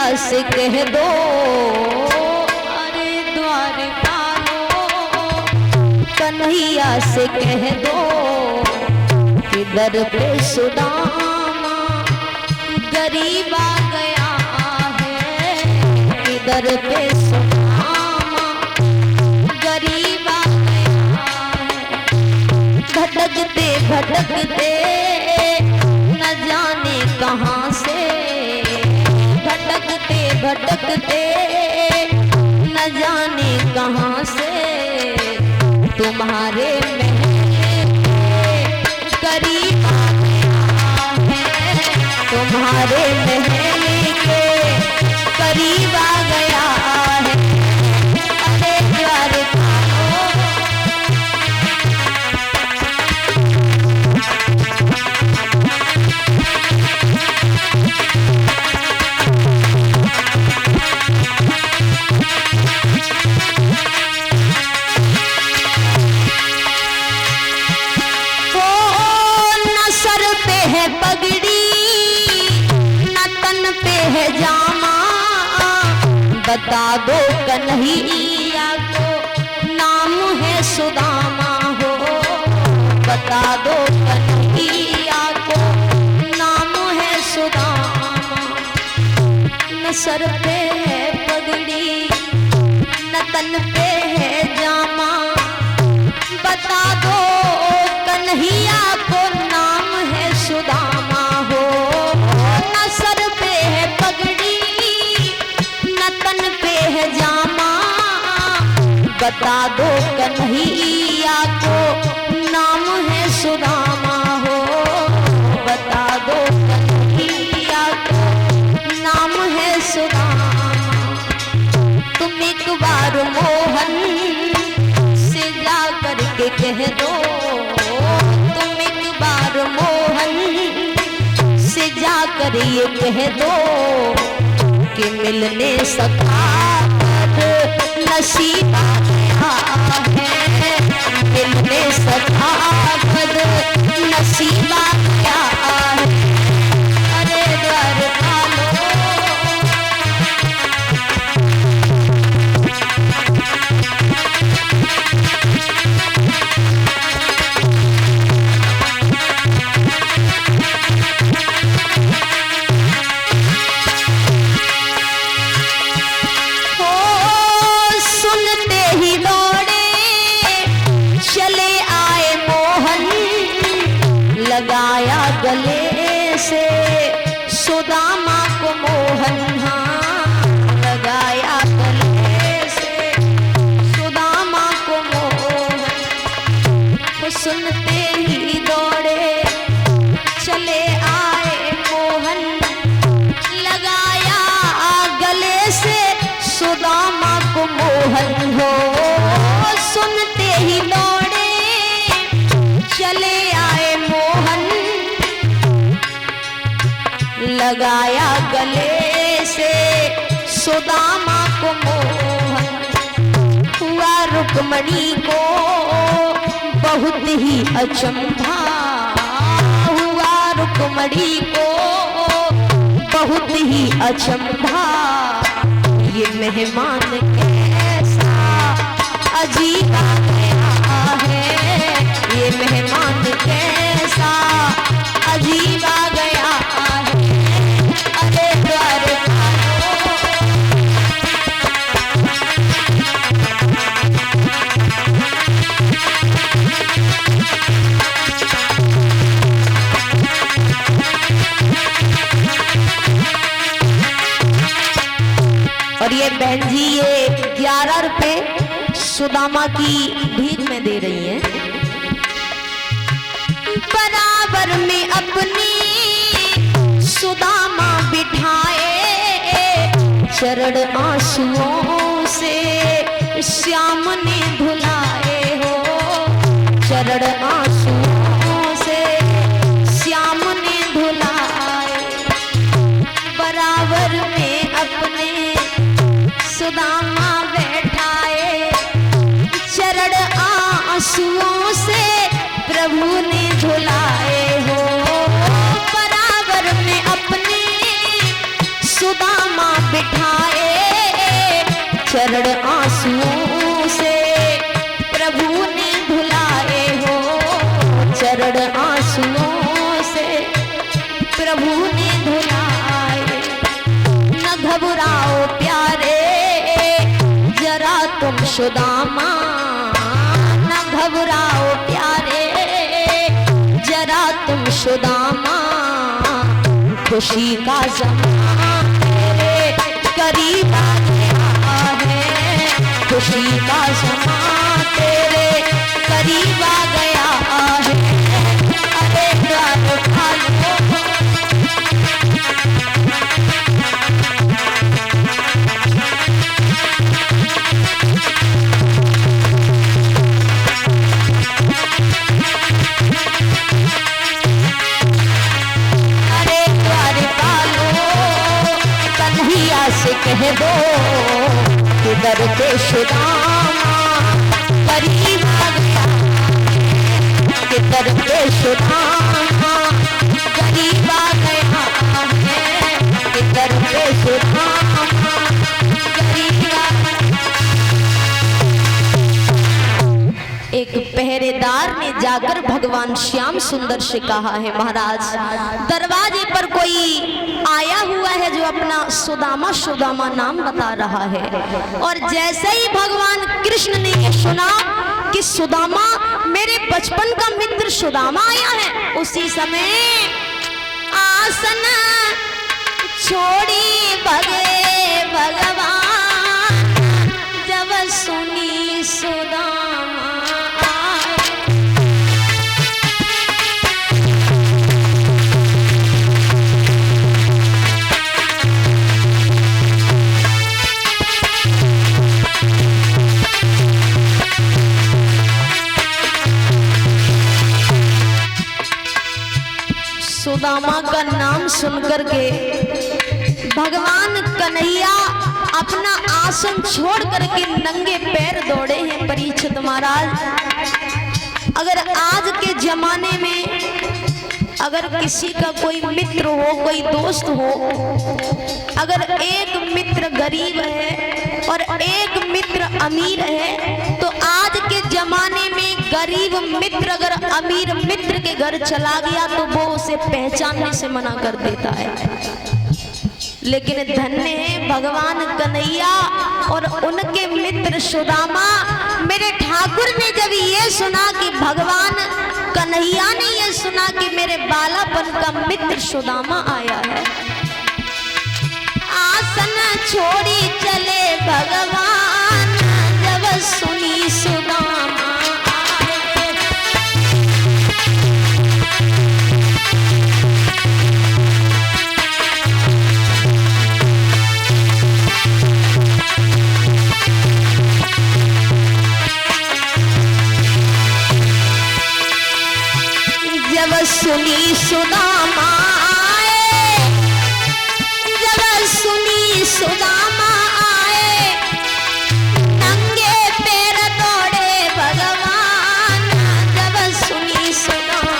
से कह दो, अरे द्वारका कन्हैया से कह दो कि दर पे सुदामा गरीब आ गया है, कि दर पे सुदामा गरीब आ गया है। भटकते भटकते न जाने कहाँ से, भटकते भटकते न जाने कहाँ से तुम्हारे महल के करीब आ गया है, तुम्हारे महल के करीब आ गया है। अरे द्वारका बता दो कन्हैया को नाम है सुदामा हो, बता दो कन्हैया को नाम है सुदामा। न सर पे है पगड़ी न तन पे है जामा, बता दो कन्हैया को नाम है सुदामा हो। न सर पे है पगड़ी तन पे है जामा, बता दो कन्हैया को नाम है सुदामा हो, बता दो कन्हैया को नाम है सुदामा। तुम एक बार मोहन से जा करके कह दो, तुम एक बार मोहन से जा कर ये कह दो कि मिलने सखा नसीब आ गया है, मिलने सखा नसीब आ गया है। अरे द्वारका लगाया गले से सुदामा को मोहन, हाँ लगाया गले से सुदामा को मोहन। तो सुनते ही दौड़े चले आए मोहन, लगाया गले से सुदामा को मोहन हो। सुनते ही दौड़े चले आए मोहन, लगाया गले से सुदामा को मोहन। हुआ रुक्मणी को बहुत ही अचंभा, हुआ रुक्मणी को बहुत ही अचंभा, ये मेहमान कैसा अजीब आ गया है, ये मेहमान कैसा अजीब आ गया है। अरे द्वारका और ये बहन जी ये 11 रुपए सुदामा की भीख में दे रही हैं। बराबर में अपनी सुदामा बिठाए, चरण आंसुओं से श्याम ने धुलाए हो, चरण आंसुओं से श्याम ने धुलाए। बराबर में अपने सुदामा बैठाए, चरण आंसुओं से प्रभु ने धुलाए हो। बराबर में अपने सुदामा चरण आंसुओं से प्रभु ने धुलाए हो, चरण आंसुओं से प्रभु ने धुलाए। न घबराओ प्यारे जरा तुम सुदामा, न घबराओ प्यारे जरा तुम सुदामा, खुशी का ज़माना तेरे करीब आ गया है, खुशी का ज़माना तेरे करीब आ गया है। अरे द्वार उठा लो, कह दो कि दर पे सुदामा करीब आ गया, कि दर पे सुदामा करीब आ गया है, कि दर पे सुदामा करीब आ गया। एक पहरेदार ने जाकर भगवान श्याम सुंदर से कहा है, महाराज दरवाजे पर कोई आया हुआ है जो अपना सुदामा सुदामा नाम बता रहा है। और जैसे ही भगवान कृष्ण ने ये सुना कि सुदामा मेरे बचपन का मित्र सुदामा आया है, उसी समय आसन छोड़ी भगे भगवान, जब सुनी सुदामा सुदामा का नाम सुनकर के भगवान कन्हैया अपना आसन छोड़ करके नंगे पैर दौड़े हैं। परीक्षित महाराज अगर आज के जमाने में अगर किसी का कोई मित्र हो, कोई दोस्त हो, अगर एक मित्र गरीब है और एक मित्र अमीर है, तो आज के जमाने में गरीब मित्र अगर अमीर मित्र के घर चला गया तो वो उसे पहचानने से मना कर देता है। लेकिन धन्य है भगवान कन्हैया और उनके मित्र सुदामा। मेरे ठाकुर ने जब ये सुना कि भगवान कन्हैया ने ये सुना कि मेरे बालापन का मित्र सुदामा आया है, आसन छोड़ी चले भगवान, जब सुनी सुदामा सुनी सुदामा आए, जब सुनी सुदामा आए, नंगे पैर दौड़े भगवान, जब सुनी सुदामा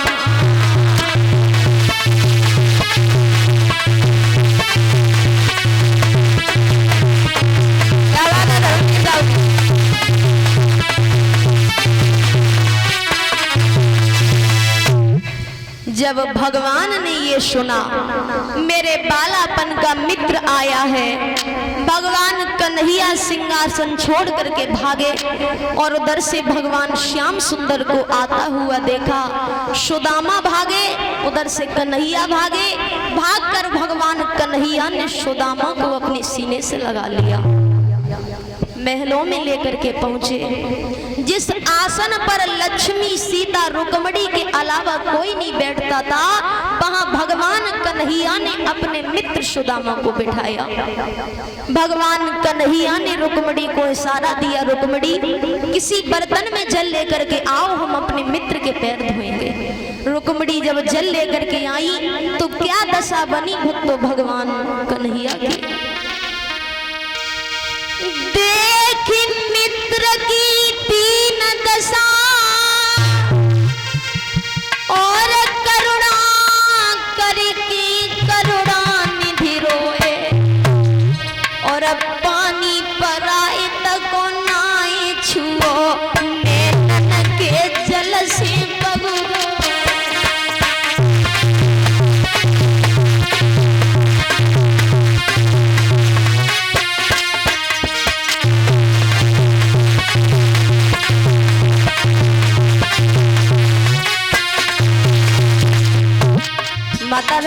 जब भगवान ने ये सुना मेरे बालापन का मित्र आया है, भगवान कन्हैया सिंहासन छोड़ करके भागे और उधर से भगवान श्याम सुंदर को आता हुआ देखा। सुदामा भागे, उधर से कन्हैया भागे, भागकर भगवान कन्हैया ने सुदामा को अपने सीने से लगा लिया, महलों में लेकर के पहुंचे। जिस आसन पर लक्ष्मी सीता रुक्मणी के अलावा कोई नहीं बैठता था, वहां भगवान कन्हैया ने अपने मित्र सुदामा को बिठाया। भगवान कन्हैया ने रुक्मणी को इशारा दिया, रुक्मणी किसी बर्तन में जल लेकर के आओ, हम अपने मित्र के पैर धोएंगे। रुक्मणी जब जल लेकर के आई तो क्या दशा बनी भक्तों भगवान कन्हैया की। देख मित्र की तीन दशा और करुणा करके करुणा निधि रोए, और पानी पर आए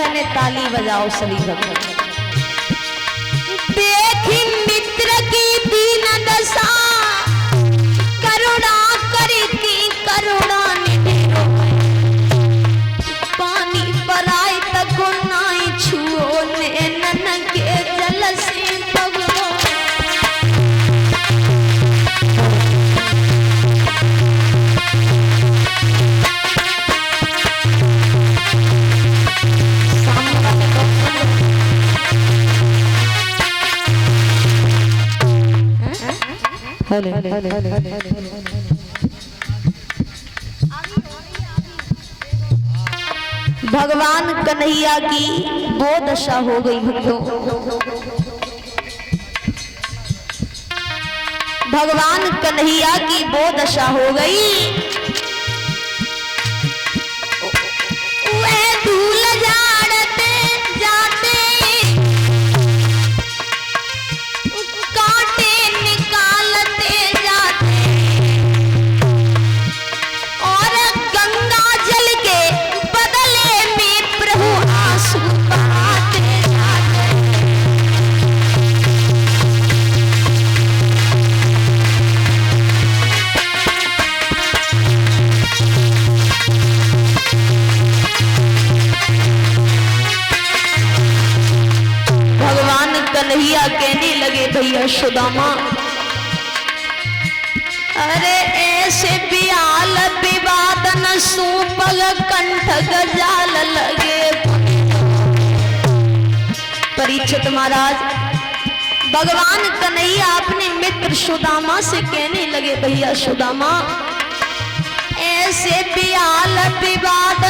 ने ताली बजाओ सभी भक्त। देखी मित्र की दीन दशा, करुणा करती करुणा निधि, पानी पर आए तक नाई छुओ नैनन के जल से भगवान। भगवान कन्हैया की वो दशा हो गई भक्तों, भगवान कन्हैया की वो दशा हो गई। वह धूल झाड़ते जाते, कांटे निकालते जाते, और गंगा जल के बदले में प्रभु आंसू बहाते जाते। भगवान कन्हैया कहने लगे भैया सुदामा, अरे ऐसे बियाल विवादन सूपग कंठ गजाल लगे। परीक्षित महाराज, भगवान कन्हैया अपने मित्र सुदामा से कहने लगे भैया सुदामा, ऐसे बियाल विवाद